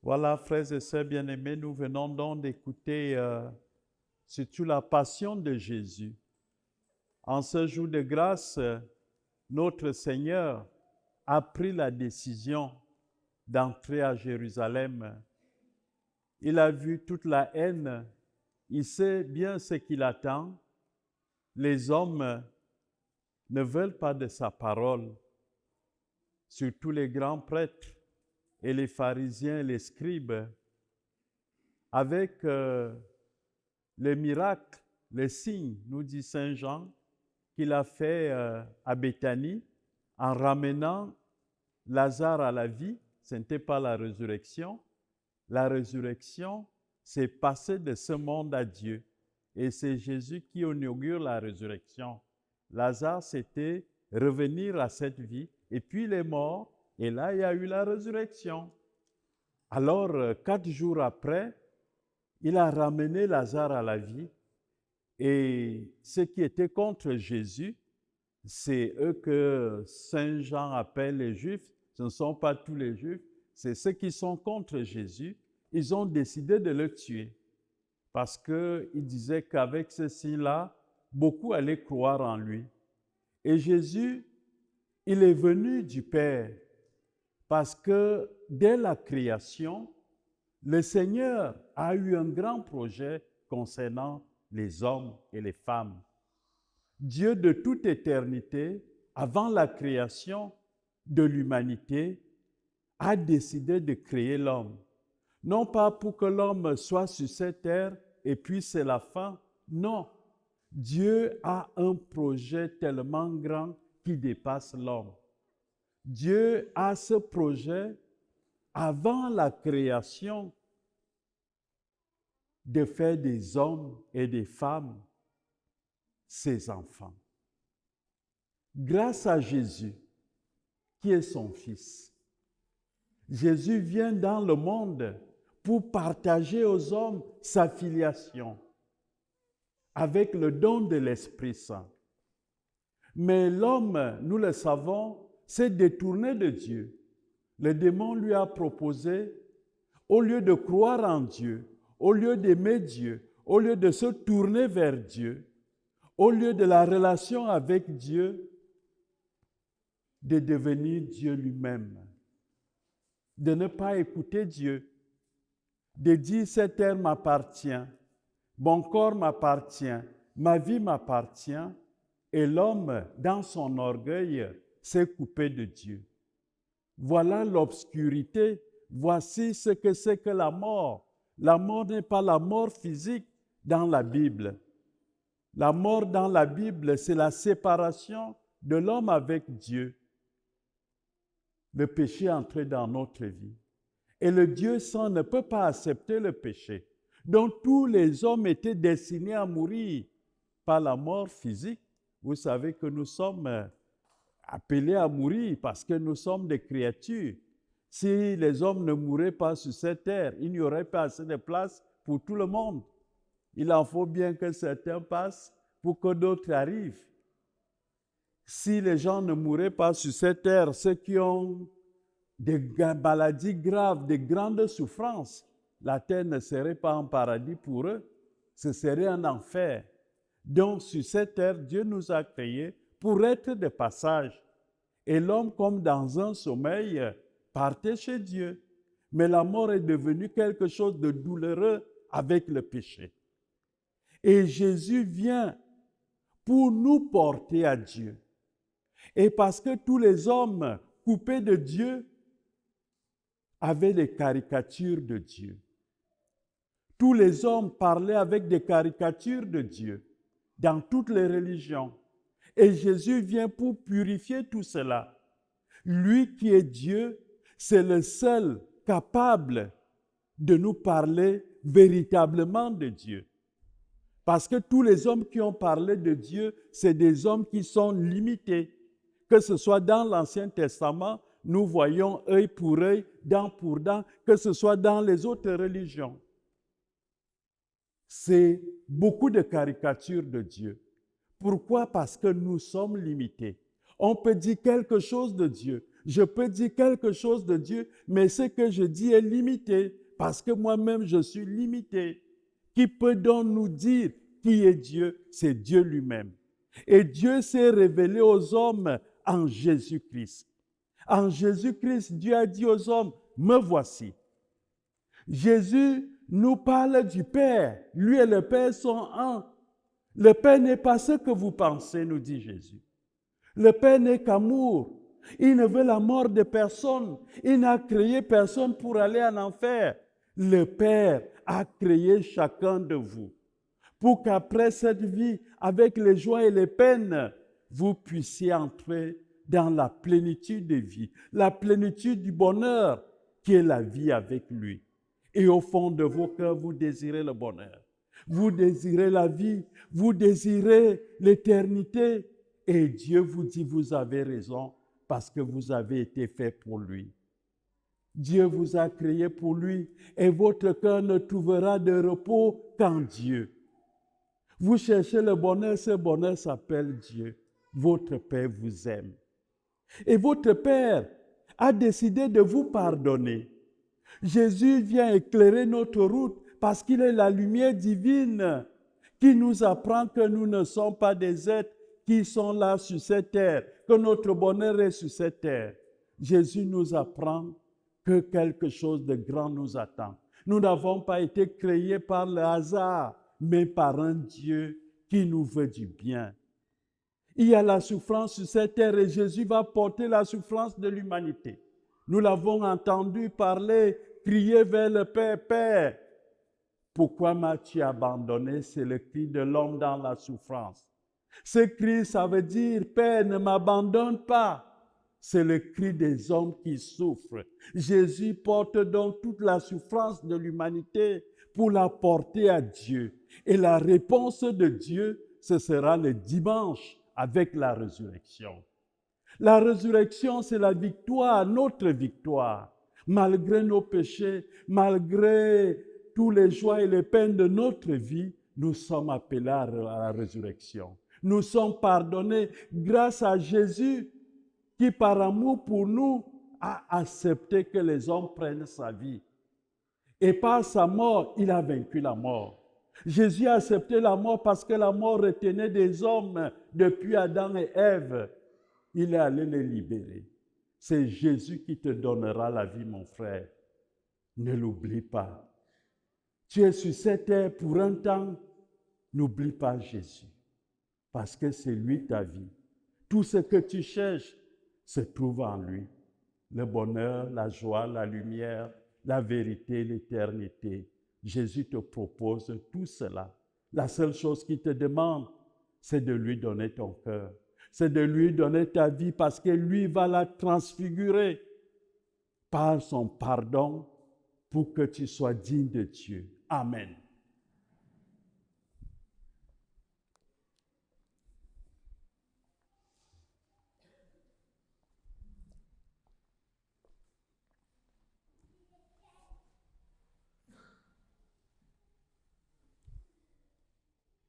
Voilà, frères et sœurs bien-aimés, nous venons donc d'écouter surtout la passion de Jésus. En ce jour de grâce, notre Seigneur a pris la décision d'entrer à Jérusalem. Il a vu toute la haine, il sait bien ce qu'il attend. Les hommes ne veulent pas de sa parole, surtout les grands prêtres et les pharisiens et les scribes. Avec les miracles, les signes, nous dit Saint Jean, qu'il a fait à Béthanie en ramenant Lazare à la vie. Ce n'était pas la résurrection. La résurrection, c'est passer de ce monde à Dieu. Et c'est Jésus qui inaugure la résurrection. Lazare, c'était revenir à cette vie. Et puis il est mort. Et là, il y a eu la résurrection. Alors, 4 jours après, il a ramené Lazare à la vie. Et ceux qui étaient contre Jésus, c'est eux que Saint Jean appelle les Juifs. Ce ne sont pas tous les Juifs, c'est ceux qui sont contre Jésus. Ils ont décidé de le tuer parce qu'ils disaient qu'avec ce signe-là, beaucoup allaient croire en lui. Et Jésus, il est venu du Père parce que dès la création, le Seigneur a eu un grand projet concernant les hommes et les femmes. Dieu de toute éternité, avant la création de l'humanité, a décidé de créer l'homme. Non pas pour que l'homme soit sur cette terre et puis c'est la fin. Non, Dieu a un projet tellement grand qui dépasse l'homme. Dieu a ce projet avant la création de faire des hommes et des femmes ses enfants. Grâce à Jésus, qui est son Fils, Jésus vient dans le monde pour partager aux hommes sa filiation avec le don de l'Esprit Saint. Mais l'homme, nous le savons, s'est détourné de Dieu. Le démon lui a proposé, au lieu de croire en Dieu, au lieu d'aimer Dieu, au lieu de se tourner vers Dieu, au lieu de la relation avec Dieu, de devenir Dieu lui-même, de ne pas écouter Dieu, de dire cette terre m'appartient, mon corps m'appartient, ma vie m'appartient, et l'homme, dans son orgueil, s'est coupé de Dieu. Voilà l'obscurité, voici ce que c'est que la mort. La mort n'est pas la mort physique dans la Bible. La mort dans la Bible, c'est la séparation de l'homme avec Dieu. Le péché est entré dans notre vie. Et le Dieu saint ne peut pas accepter le péché. Donc tous les hommes étaient destinés à mourir par la mort physique. Vous savez que nous sommes appelés à mourir parce que nous sommes des créatures. Si les hommes ne mouraient pas sur cette terre, il n'y aurait pas assez de place pour tout le monde. Il en faut bien que certains passent pour que d'autres arrivent. Si les gens ne mouraient pas sur cette terre, ceux qui ont des maladies graves, des grandes souffrances, la terre ne serait pas un paradis pour eux, ce serait un enfer. Donc sur cette terre, Dieu nous a créés pour être de passage. Et l'homme, comme dans un sommeil, partait chez Dieu. Mais la mort est devenue quelque chose de douloureux avec le péché. Et Jésus vient pour nous porter à Dieu. Et parce que tous les hommes coupés de Dieu avaient des caricatures de Dieu. Tous les hommes parlaient avec des caricatures de Dieu dans toutes les religions. Et Jésus vient pour purifier tout cela. Lui qui est Dieu, c'est le seul capable de nous parler véritablement de Dieu. Parce que tous les hommes qui ont parlé de Dieu, c'est des hommes qui sont limités. Que ce soit dans l'Ancien Testament, nous voyons œil pour œil, dent pour dent, que ce soit dans les autres religions. C'est beaucoup de caricatures de Dieu. Pourquoi? Parce que nous sommes limités. On peut dire quelque chose de Dieu, Je peux dire quelque chose de Dieu, mais ce que je dis est limité, parce que moi-même, je suis limité. Qui peut donc nous dire qui est Dieu? C'est Dieu lui-même. Et Dieu s'est révélé aux hommes en Jésus-Christ. En Jésus-Christ, Dieu a dit aux hommes, me voici. Jésus nous parle du Père. Lui et le Père sont un. Le Père n'est pas ce que vous pensez, nous dit Jésus. Le Père n'est qu'amour. Il ne veut la mort de personne. Il n'a créé personne pour aller en enfer. Le Père a créé chacun de vous pour qu'après cette vie, avec les joies et les peines, vous puissiez entrer dans la plénitude de vie, la plénitude du bonheur qui est la vie avec lui. Et au fond de vos cœurs, vous désirez le bonheur. Vous désirez la vie, vous désirez l'éternité. Et Dieu vous dit, vous avez raison, parce que vous avez été fait pour lui. Dieu vous a créé pour lui, et votre cœur ne trouvera de repos qu'en Dieu. Vous cherchez le bonheur, ce bonheur s'appelle Dieu. Votre Père vous aime. Et votre Père a décidé de vous pardonner. Jésus vient éclairer notre route parce qu'il est la lumière divine qui nous apprend que nous ne sommes pas des êtres qui sont là sur cette terre, que notre bonheur est sur cette terre. Jésus nous apprend que quelque chose de grand nous attend. Nous n'avons pas été créés par le hasard, mais par un Dieu qui nous veut du bien. Il y a la souffrance sur cette terre et Jésus va porter la souffrance de l'humanité. Nous l'avons entendu parler, crier vers le Père, Père, pourquoi m'as-tu abandonné? C'est le cri de l'homme dans la souffrance. Ce cri, ça veut dire, Père, ne m'abandonne pas. C'est le cri des hommes qui souffrent. Jésus porte donc toute la souffrance de l'humanité pour la porter à Dieu. Et la réponse de Dieu, ce sera le dimanche avec la résurrection. La résurrection, c'est la victoire, notre victoire. Malgré nos péchés, malgré tous les joies et les peines de notre vie, nous sommes appelés à la résurrection. Nous sommes pardonnés grâce à Jésus qui, par amour pour nous, a accepté que les hommes prennent sa vie. Et par sa mort, il a vaincu la mort. Jésus a accepté la mort parce que la mort retenait des hommes depuis Adam et Ève. Il est allé les libérer. C'est Jésus qui te donnera la vie, mon frère. Ne l'oublie pas. Tu es sur cette terre pour un temps. N'oublie pas Jésus. Parce que c'est lui ta vie. Tout ce que tu cherches se trouve en lui. Le bonheur, la joie, la lumière, la vérité, l'éternité. Jésus te propose tout cela. La seule chose qu'il te demande, c'est de lui donner ton cœur. C'est de lui donner ta vie parce que lui va la transfigurer par son pardon pour que tu sois digne de Dieu. Amen.